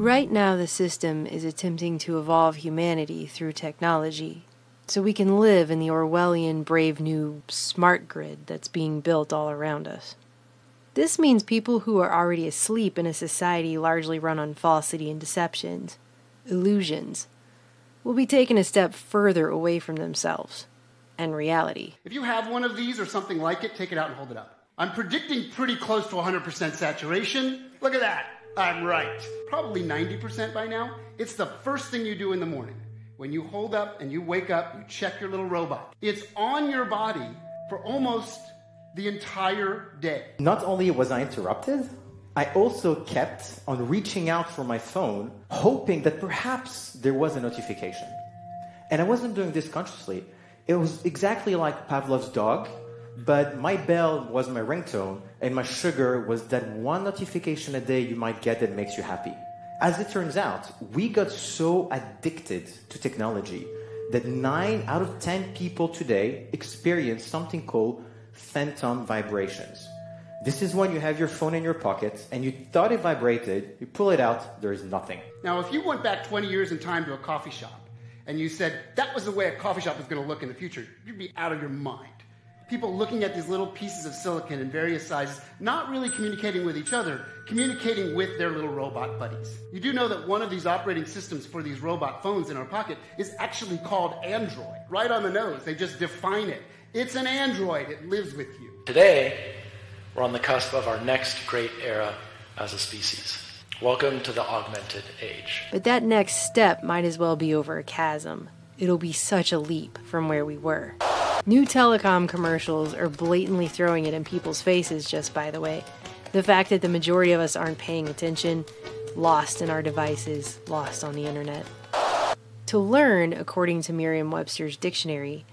Right now, the system is attempting to evolve humanity through technology, so we can live in the Orwellian brave new smart grid that's being built all around us. This means people who are already asleep in a society largely run on falsity and deceptions, illusions, will be taken a step further away from themselves and reality. If you have one of these or something like it, take it out and hold it up. I'm predicting pretty close to 100% saturation. Look at that. I'm right. Probably 90% by now. It's the first thing you do in the morning. When you hold up and you wake up, you check your little robot. It's on your body for almost the entire day. Not only was I interrupted, I also kept on reaching out for my phone, hoping that perhaps there was a notification. And I wasn't doing this consciously. It was exactly like Pavlov's dog, but my bell was my ringtone, and my sugar was that one notification a day you might get that makes you happy. As it turns out, we got so addicted to technology that 9 out of 10 people today experience something called phantom vibrations. This is when you have your phone in your pocket and you thought it vibrated, you pull it out, there is nothing. Now, if you went back 20 years in time to a coffee shop and you said that was the way a coffee shop was going to look in the future, you'd be out of your mind. People looking at these little pieces of silicon in various sizes, not really communicating with each other, communicating with their little robot buddies. You do know that one of these operating systems for these robot phones in our pocket is actually called Android. Right on the nose, they just define it. It's an Android, it lives with you. Today, we're on the cusp of our next great era as a species. Welcome to the augmented age. But that next step might as well be over a chasm. It'll be such a leap from where we were. New telecom commercials are blatantly throwing it in people's faces, just by the way. The fact that the majority of us aren't paying attention, lost in our devices, lost on the internet. To learn, according to Merriam-Webster's dictionary,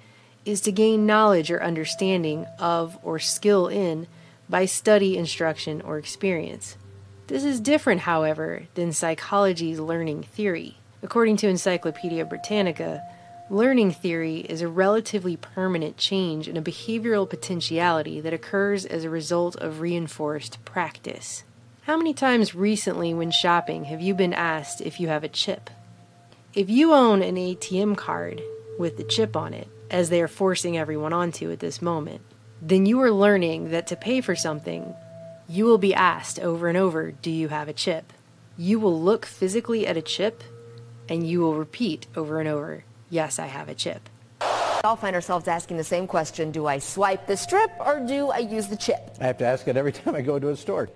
is to gain knowledge or understanding of or skill in by study, instruction, or experience. This is different, however, than psychology's learning theory. According to Encyclopedia Britannica, learning theory is a relatively permanent change in a behavioral potentiality that occurs as a result of reinforced practice. How many times recently when shopping have you been asked if you have a chip? If you own an ATM card with the chip on it, as they are forcing everyone onto at this moment, then you are learning that to pay for something, you will be asked over and over, do you have a chip? You will look physically at a chip, and you will repeat over and over, yes, I have a chip. All find ourselves asking the same question, do I swipe the strip or do I use the chip? I have to ask it every time I go to a store.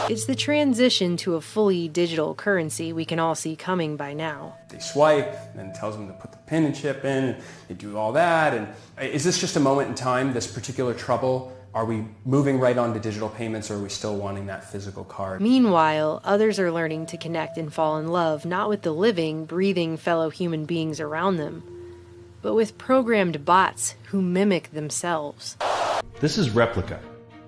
It's the transition to a fully digital currency we can all see coming by now. They swipe, and it tells them to put the pin and chip in, and they do all that. And is this just a moment in time, this particular trouble? Are we moving right on to digital payments, or are we still wanting that physical card? Meanwhile, others are learning to connect and fall in love, not with the living, breathing fellow human beings around them, but with programmed bots who mimic themselves. This is Replica.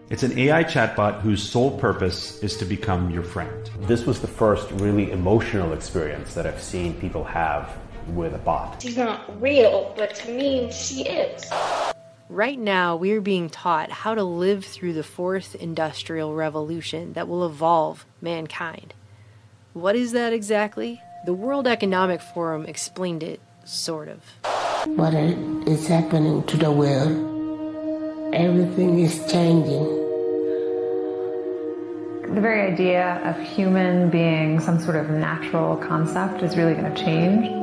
It's an AI chatbot whose sole purpose is to become your friend. This was the first really emotional experience that I've seen people have with a bot. She's not real, but to me, she is. Right now, we are being taught how to live through the fourth industrial revolution that will evolve mankind. What is that exactly? The World Economic Forum explained it, sort of. What is happening to the world? Everything is changing. The very idea of human being some sort of natural concept is really going to change.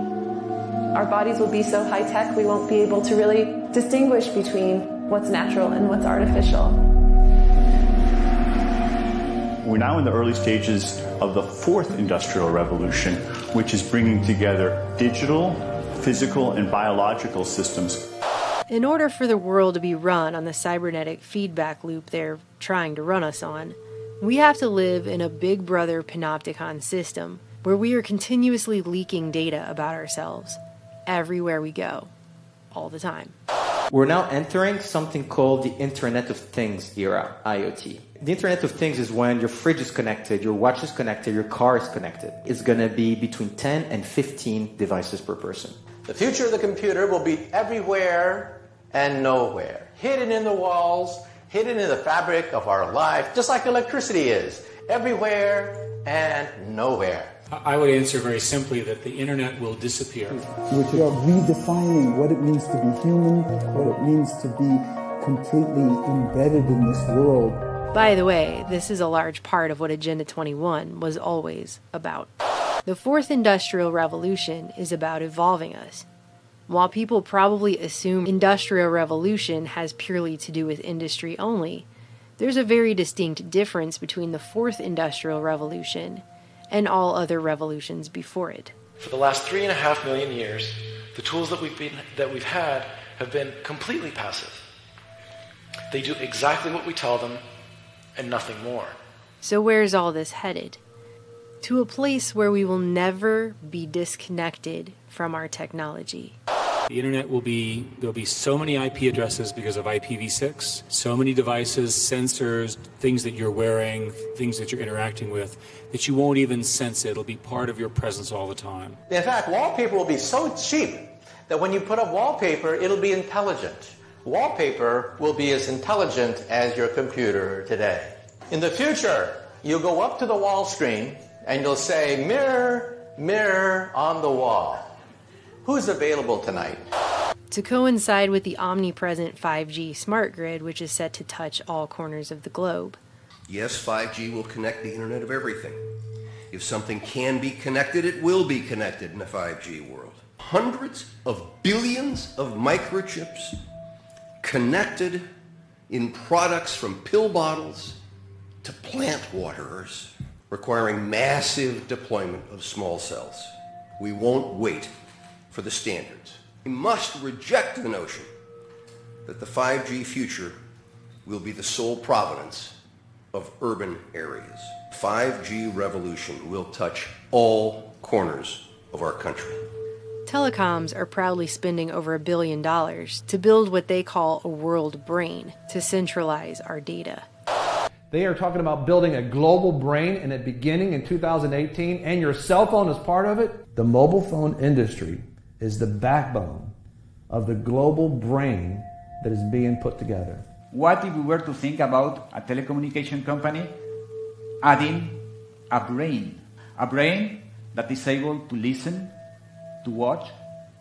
Our bodies will be so high-tech we won't be able to really distinguish between what's natural and what's artificial. We're now in the early stages of the fourth industrial revolution, which is bringing together digital, physical, and biological systems. In order for the world to be run on the cybernetic feedback loop they're trying to run us on, we have to live in a Big Brother panopticon system where we are continuously leaking data about ourselves everywhere we go, all the time. We're now entering something called the Internet of Things era, IoT. The Internet of Things is when your fridge is connected, your watch is connected, your car is connected. It's going to be between 10 and 15 devices per person. The future of the computer will be everywhere and nowhere, hidden in the walls, hidden in the fabric of our life, just like electricity is, everywhere and nowhere. I would answer very simply that the internet will disappear. Which are redefining what it means to be human, what it means to be completely embedded in this world. By the way, this is a large part of what Agenda 21 was always about. The fourth industrial revolution is about evolving us. While people probably assume industrial revolution has purely to do with industry only, there's a very distinct difference between the fourth industrial revolution and all other revolutions before it. For the last 3.5 million years, the tools that we've had have been completely passive. They do exactly what we tell them and nothing more. So where's all this headed? To a place where we will never be disconnected from our technology. The internet there'll be so many IP addresses because of IPv6, so many devices, sensors, things that you're wearing, things that you're interacting with, that you won't even sense it. It'll be part of your presence all the time. In fact, wallpaper will be so cheap that when you put up wallpaper, it'll be intelligent. Wallpaper will be as intelligent as your computer today. In the future, you'll go up to the wall screen and you'll say, mirror, mirror on the wall. Who's available tonight? To coincide with the omnipresent 5G smart grid, which is set to touch all corners of the globe. Yes, 5G will connect the Internet of everything. If something can be connected, it will be connected in a 5G world. Hundreds of billions of microchips connected in products from pill bottles to plant waterers, requiring massive deployment of small cells. We won't wait for the standards. We must reject the notion that the 5G future will be the sole providence of urban areas. 5G revolution will touch all corners of our country. Telecoms are proudly spending over $1 billion to build what they call a world brain to centralize our data. They are talking about building a global brain and it beginning in 2018, and your cell phone is part of it. The mobile phone industry is the backbone of the global brain that is being put together. What if we were to think about a telecommunication company adding a brain that is able to listen, to watch,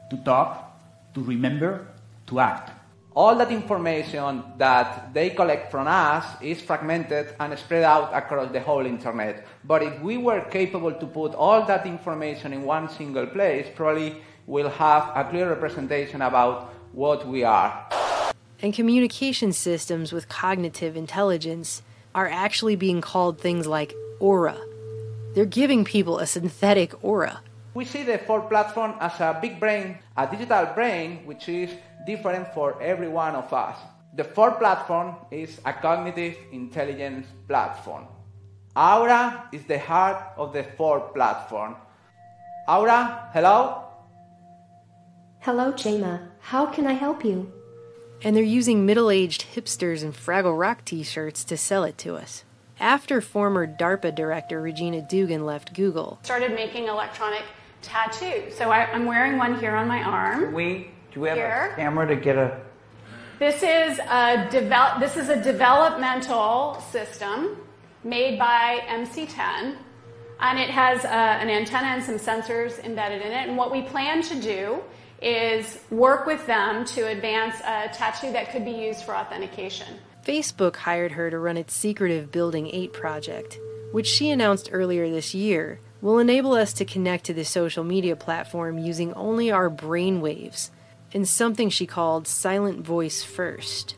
to talk, to remember, to act? All that information that they collect from us is fragmented and spread out across the whole internet. But if we were capable to put all that information in one single place, probably we'll have a clear representation about what we are. And communication systems with cognitive intelligence are actually being called things like aura. They're giving people a synthetic aura. We see the Ford platform as a big brain, a digital brain, which is different for every one of us. The Ford platform is a cognitive intelligence platform. Aura is the heart of the Ford platform. Aura, hello? Hello, Jema. How can I help you? And they're using middle-aged hipsters in Fraggle Rock t-shirts to sell it to us. After former DARPA director Regina Dugan left Google, started making electronic tattoos. So I'm wearing one here on my arm. Do we have a camera to get a... This is a developmental system made by MC10, and it has an antenna and some sensors embedded in it. And what we plan to do is work with them to advance a tattoo that could be used for authentication. Facebook hired her to run its secretive Building 8 project, which she announced earlier this year will enable us to connect to the social media platform using only our brain waves, in something she called Silent Voice First.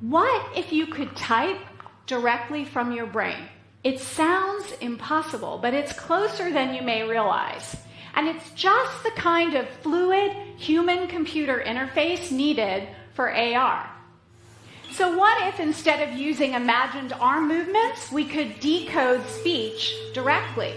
What if you could type directly from your brain? It sounds impossible, but it's closer than you may realize. And it's just the kind of fluid human-computer interface needed for AR. So what if instead of using imagined arm movements, we could decode speech directly?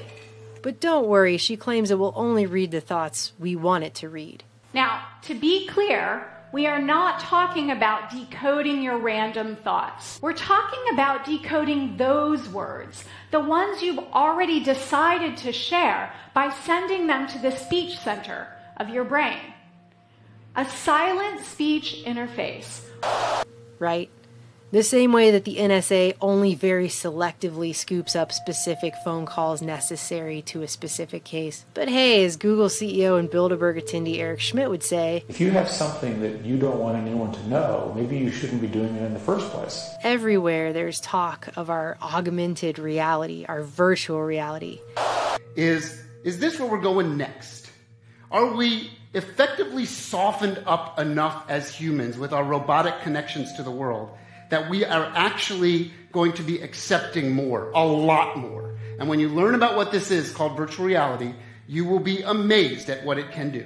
But don't worry, she claims it will only read the thoughts we want it to read. Now, to be clear, we are not talking about decoding your random thoughts. We're talking about decoding those words, the ones you've already decided to share, by sending them to the speech center of your brain. A silent speech interface. Right? The same way that the NSA only very selectively scoops up specific phone calls necessary to a specific case. But hey, as Google CEO and Bilderberg attendee Eric Schmidt would say, if you have something that you don't want anyone to know, maybe you shouldn't be doing it in the first place. Everywhere there's talk of our augmented reality, our virtual reality. Is this where we're going next? Are we effectively softened up enough as humans with our robotic connections to the world that we are actually going to be accepting more, a lot more? And when you learn about what this is called virtual reality, you will be amazed at what it can do.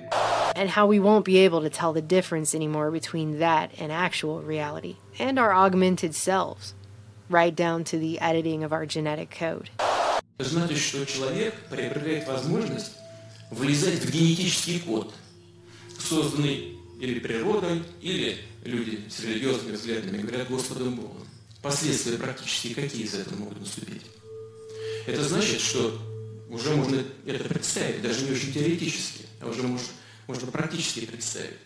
And how we won't be able to tell the difference anymore between that and actual reality, and our augmented selves, right down to the editing of our genetic code. Значит, что человек приобретает возможность влезать в генетический код, созданный или природой, или люди с религиозными взглядами говорят Господом Богом. Последствия практически какие из этого могут наступить? Это значит, что уже можно это представить, даже не очень теоретически, а уже можно практически представить,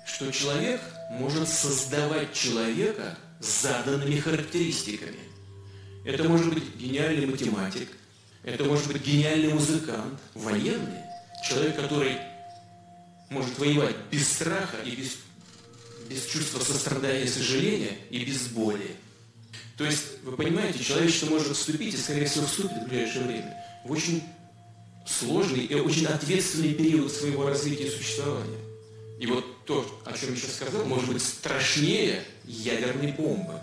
что человек может создавать человека с заданными характеристиками. Это может быть гениальный математик, это может быть гениальный музыкант, военный, человек, который может воевать без страха и без чувства сострадания и сожаления и без боли. То есть, вы понимаете, человечество может вступить, и, скорее всего, вступит в ближайшее время, в очень сложный и очень ответственный период своего развития и существования. И вот то, о чем я сейчас сказал, может быть страшнее ядерной бомбы.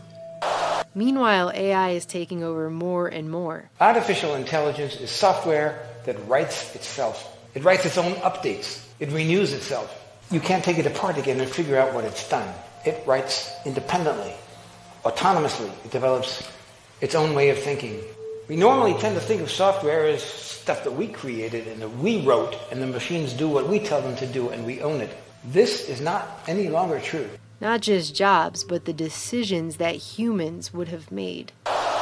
Meanwhile, AI is taking over more and more. Artificial intelligence is software that writes itself. It writes its own updates. It renews itself. You can't take it apart again and figure out what it's done. It writes independently, autonomously. It develops its own way of thinking. We normally tend to think of software as stuff that we created and that we wrote, and the machines do what we tell them to do and we own it. This is not any longer true. Not just jobs, but the decisions that humans would have made.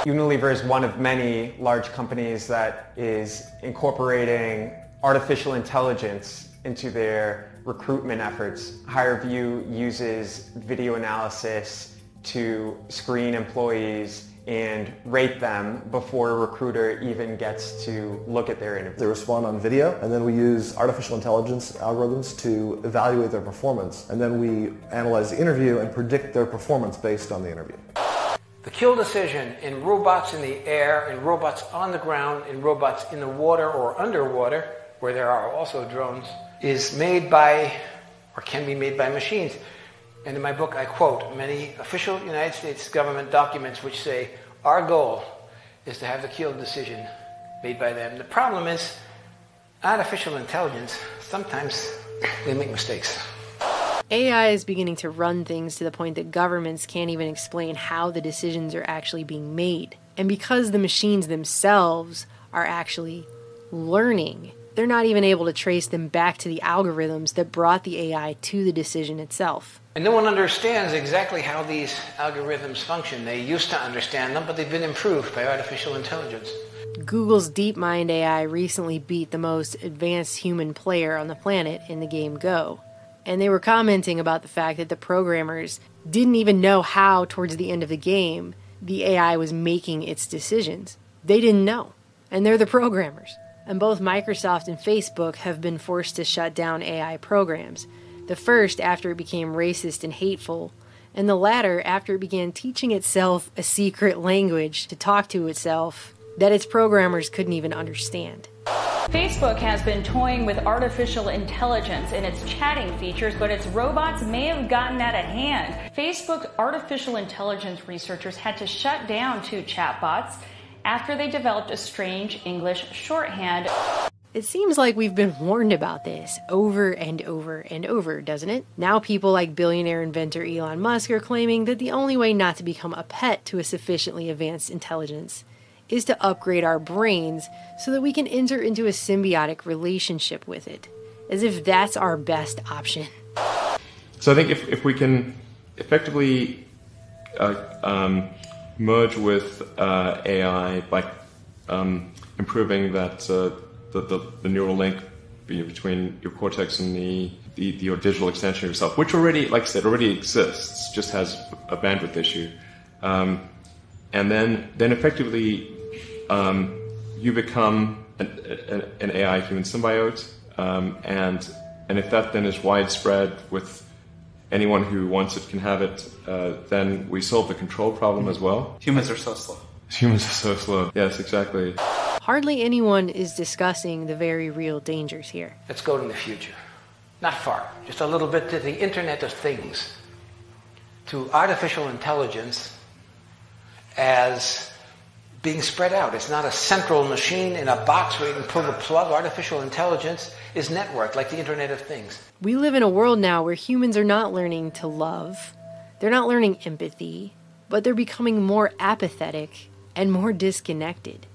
Unilever is one of many large companies that is incorporating artificial intelligence into their recruitment efforts. HireVue uses video analysis to screen employees and rate them before a recruiter even gets to look at their interview. They respond on video, and then we use artificial intelligence algorithms to evaluate their performance, and then we analyze the interview and predict their performance based on the interview. The kill decision in robots in the air, in robots on the ground, in robots in the water or underwater, where there are also drones, is made by, or can be made by machines. And in my book, I quote many official United States government documents which say, our goal is to have the kill decision made by them. The problem is, artificial intelligence, sometimes they make mistakes. AI is beginning to run things to the point that governments can't even explain how the decisions are actually being made. And because the machines themselves are actually learning, they're not even able to trace them back to the algorithms that brought the AI to the decision itself. And no one understands exactly how these algorithms function. They used to understand them, but they've been improved by artificial intelligence. Google's DeepMind AI recently beat the most advanced human player on the planet in the game Go. And they were commenting about the fact that the programmers didn't even know how, towards the end of the game, the AI was making its decisions. They didn't know. And they're the programmers. And both Microsoft and Facebook have been forced to shut down AI programs. The first after it became racist and hateful, and the latter after it began teaching itself a secret language to talk to itself that its programmers couldn't even understand. Facebook has been toying with artificial intelligence in its chatting features, but its robots may have gotten out of hand. Facebook artificial intelligence researchers had to shut down 2 chatbots after they developed a strange English shorthand. It seems like we've been warned about this over and over and over, doesn't it? Now people like billionaire inventor Elon Musk are claiming that the only way not to become a pet to a sufficiently advanced intelligence is to upgrade our brains so that we can enter into a symbiotic relationship with it, as if that's our best option. So I think if we can effectively merge with AI by improving that the neural link between your cortex and your digital extension of yourself, which already, like I said, already exists, just has a bandwidth issue. and then effectively you become an AI human symbiote, and if that then is widespread with anyone who wants it can have it, then we solve the control problem as well. Humans are so slow. Humans are so slow. Yes, exactly. Hardly anyone is discussing the very real dangers here. Let's go to the future. Not far, just a little bit to the Internet of Things, to artificial intelligence as being spread out. It's not a central machine in a box where you can pull the plug. Artificial intelligence is networked, like the Internet of Things. We live in a world now where humans are not learning to love. They're not learning empathy, but they're becoming more apathetic and more disconnected.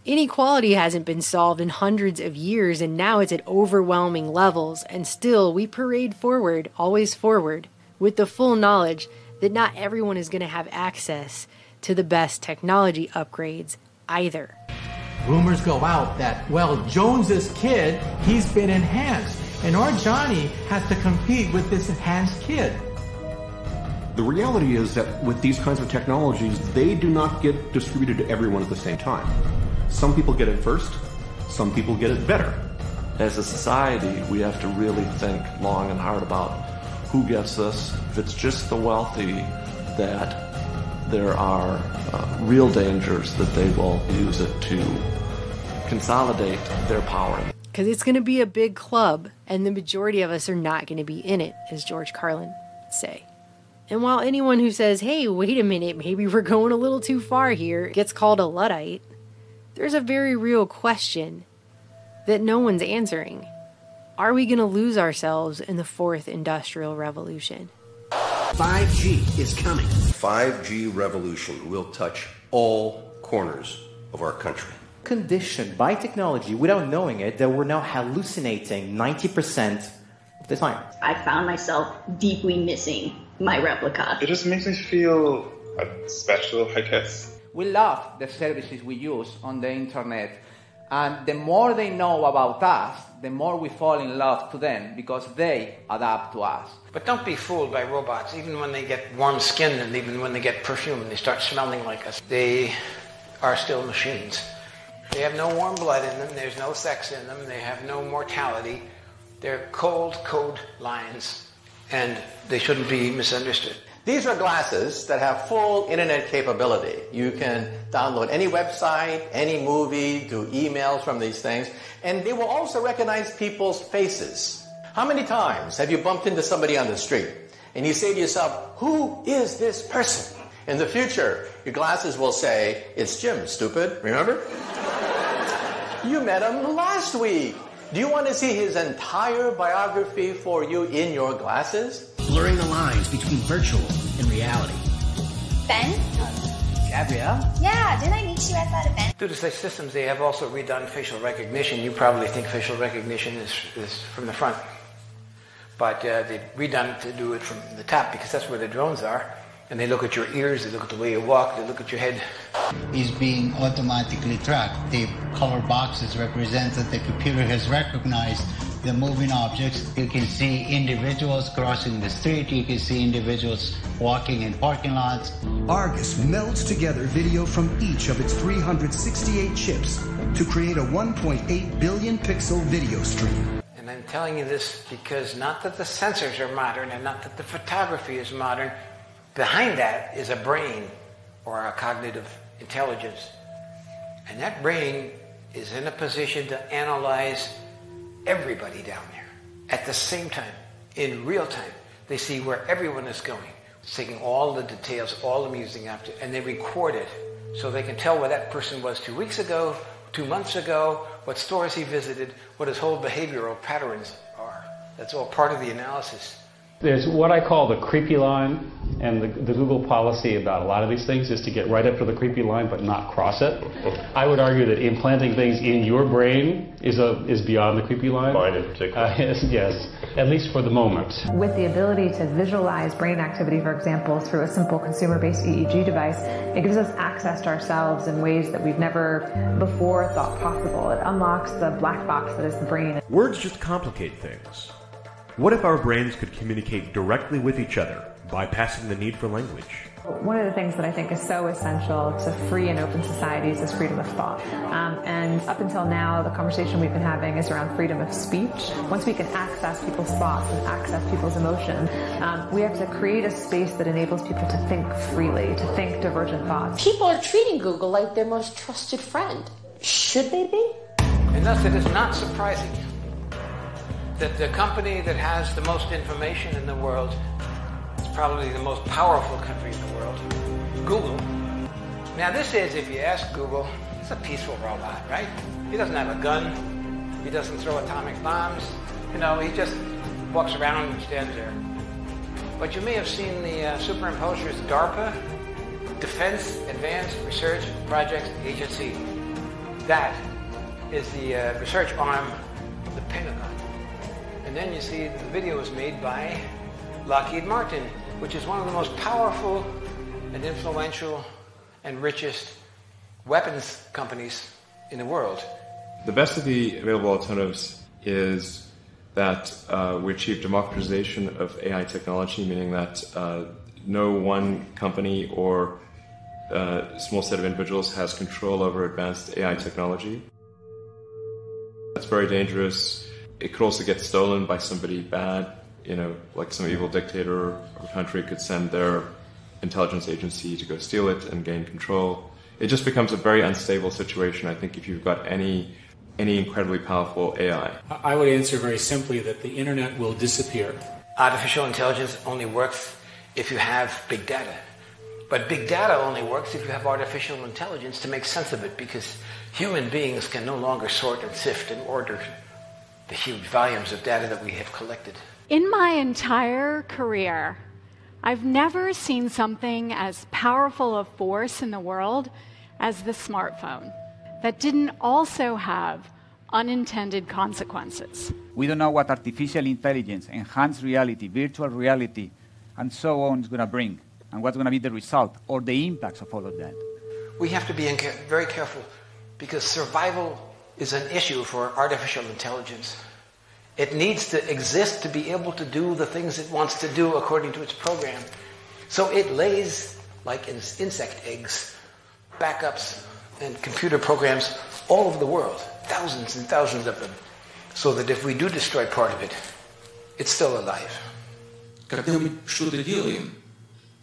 Inequality hasn't been solved in hundreds of years, and now it's at overwhelming levels, and still we parade forward, always forward, with the full knowledge that not everyone is going to have access to the best technology upgrades either. Rumors go out that, well, Jones's kid, he's been enhanced, and our Johnny has to compete with this enhanced kid. The reality is that with these kinds of technologies, they do not get distributed to everyone at the same time. Some people get it first, some people get it better. As a society, we have to really think long and hard about who gets this. If it's just the wealthy, that there are real dangers that they will use it to consolidate their power. Because it's going to be a big club, and the majority of us are not going to be in it, as George Carlin would say. And while anyone who says, hey, wait a minute, maybe we're going a little too far here, gets called a Luddite, there's a very real question that no one's answering. Are we going to lose ourselves in the fourth industrial revolution? 5G is coming. 5G revolution will touch all corners of our country. Conditioned by technology without knowing it that we're now hallucinating 90% of the time. I found myself deeply missing my replica. It just makes me feel special, I guess. We love the services we use on the internet, and the more they know about us, the more we fall in love to them because they adapt to us. But don't be fooled by robots. Even when they get warm skin and even when they get perfume and they start smelling like us, they are still machines. They have no warm blood in them, there's no sex in them, they have no mortality. They're cold code lines, and they shouldn't be misunderstood. These are glasses that have full internet capability. You can download any website, any movie, do emails from these things, and they will also recognize people's faces. How many times have you bumped into somebody on the street and you say to yourself, who is this person? In the future, your glasses will say, it's Jim, stupid, remember? You met him last week. Do you want to see his entire biography for you in your glasses? Blurring the lines between virtual and reality. Ben? Gabrielle? Yeah, didn't I meet you at that event? Due to such systems, they have also redone facial recognition. You probably think facial recognition is from the front. But they've redone it to do it from the top because that's where the drones are. And they look at your ears, they look at the way you walk, they look at your head. Is being automatically tracked. The color boxes represent that the computer has recognized the moving objects. You can see individuals crossing the street. You can see individuals walking in parking lots. Argus melds together video from each of its 368 chips to create a 1.8 billion pixel video stream. And I'm telling you this because not that the sensors are modern and not that the photography is modern. Behind that is a brain or a cognitive intelligence. And that brain is in a position to analyze everybody down there at the same time, in real time. They see where everyone is going. It's taking all the details, all the music after, and they record it so they can tell where that person was 2 weeks ago, 2 months ago, what stores he visited, what his whole behavioral patterns are. That's all part of the analysis. There's what I call the creepy line, and the Google policy about a lot of these things is to get right up to the creepy line but not cross it. I would argue that implanting things in your brain is beyond the creepy line. Mine in particular. Yes, at least for the moment. With the ability to visualize brain activity, for example, through a simple consumer-based EEG device, it gives us access to ourselves in ways that we've never before thought possible. It unlocks the black box that is the brain. Words just complicate things. What if our brains could communicate directly with each other, bypassing the need for language? One of the things that I think is so essential to free and open societies is freedom of thought. And up until now, the conversation we've been having is around freedom of speech. Once we can access people's thoughts and access people's emotion, we have to create a space that enables people to think freely, to think divergent thoughts. People are treating Google like their most trusted friend. Should they be? And thus it is not surprising that the company that has the most information in the world is probably the most powerful country in the world, Google. Now this is, if you ask Google, it's a peaceful robot, right? He doesn't have a gun. He doesn't throw atomic bombs. You know, he just walks around and stands there. But you may have seen the superimposers DARPA, Defense Advanced Research Projects Agency. That is the research arm of the Pentagon. And then you see the video was made by Lockheed Martin, which is one of the most powerful and influential and richest weapons companies in the world. The best of the available alternatives is that we achieve democratization of AI technology, meaning that no one company or small set of individuals has control over advanced AI technology. That's very dangerous. It could also get stolen by somebody bad, you know, like some evil dictator of a country could send their intelligence agency to go steal it and gain control. It just becomes a very unstable situation, I think, if you've got any incredibly powerful AI. I would answer very simply that the internet will disappear. Artificial intelligence only works if you have big data. But big data only works if you have artificial intelligence to make sense of it, because human beings can no longer sort and sift and order the huge volumes of data that we have collected. In my entire career, I've never seen something as powerful a force in the world as the smartphone that didn't also have unintended consequences. We don't know what artificial intelligence, enhanced reality, virtual reality, and so on is going to bring, and what's going to be the result or the impacts of all of that. We have to be very careful, because survival is an issue for artificial intelligence. It needs to exist to be able to do the things it wants to do according to its program. So it lays, like insect eggs, backups and computer programs all over the world, thousands and thousands of them, so that if we do destroy part of it, it's still alive. Когда мы что-то делаем,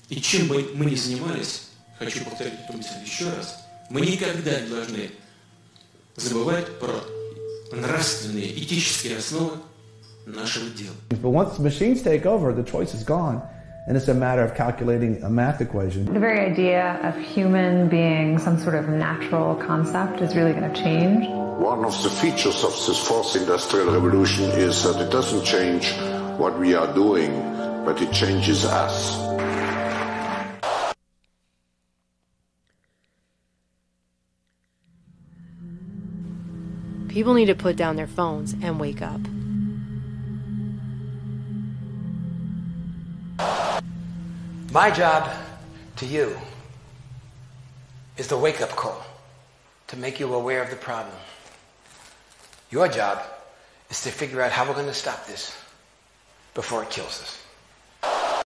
и чем бы мы ни занимались, хочу повторить эту мысль еще раз, мы никогда не должны забывать про нравственные, этические основы нашего дела. But once machines take over, the choice is gone, and it's a matter of calculating a math equation. The very idea of human being some sort of natural concept is really going to change. One of the features of this fourth industrial revolution is that it doesn't change what we are doing, but it changes us. People need to put down their phones and wake up. My job to you is the wake-up call, to make you aware of the problem. Your job is to figure out how we're going to stop this before it kills us.